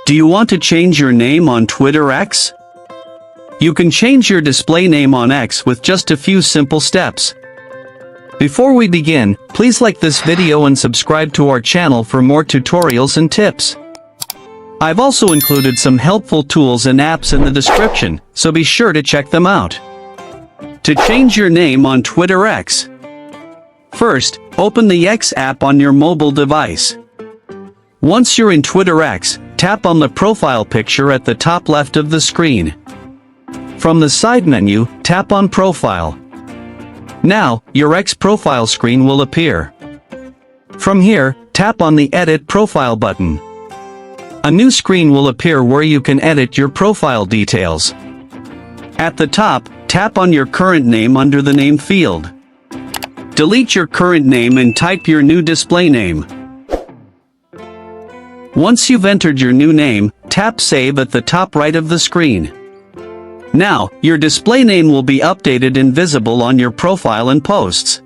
Do you want to change your name on Twitter X? You can change your display name on X with just a few simple steps. Before we begin, please like this video and subscribe to our channel for more tutorials and tips. I've also included some helpful tools and apps in the description, so be sure to check them out. To change your name on Twitter X. First, open the X app on your mobile device. Once you're in Twitter X, tap on the profile picture at the top left of the screen. From the side menu, tap on Profile. Now, your X profile screen will appear. From here, tap on the Edit Profile button. A new screen will appear where you can edit your profile details. At the top, tap on your current name under the name field. Delete your current name and type your new display name. Once you've entered your new name, tap Save at the top right of the screen. Now, your display name will be updated and visible on your profile and posts.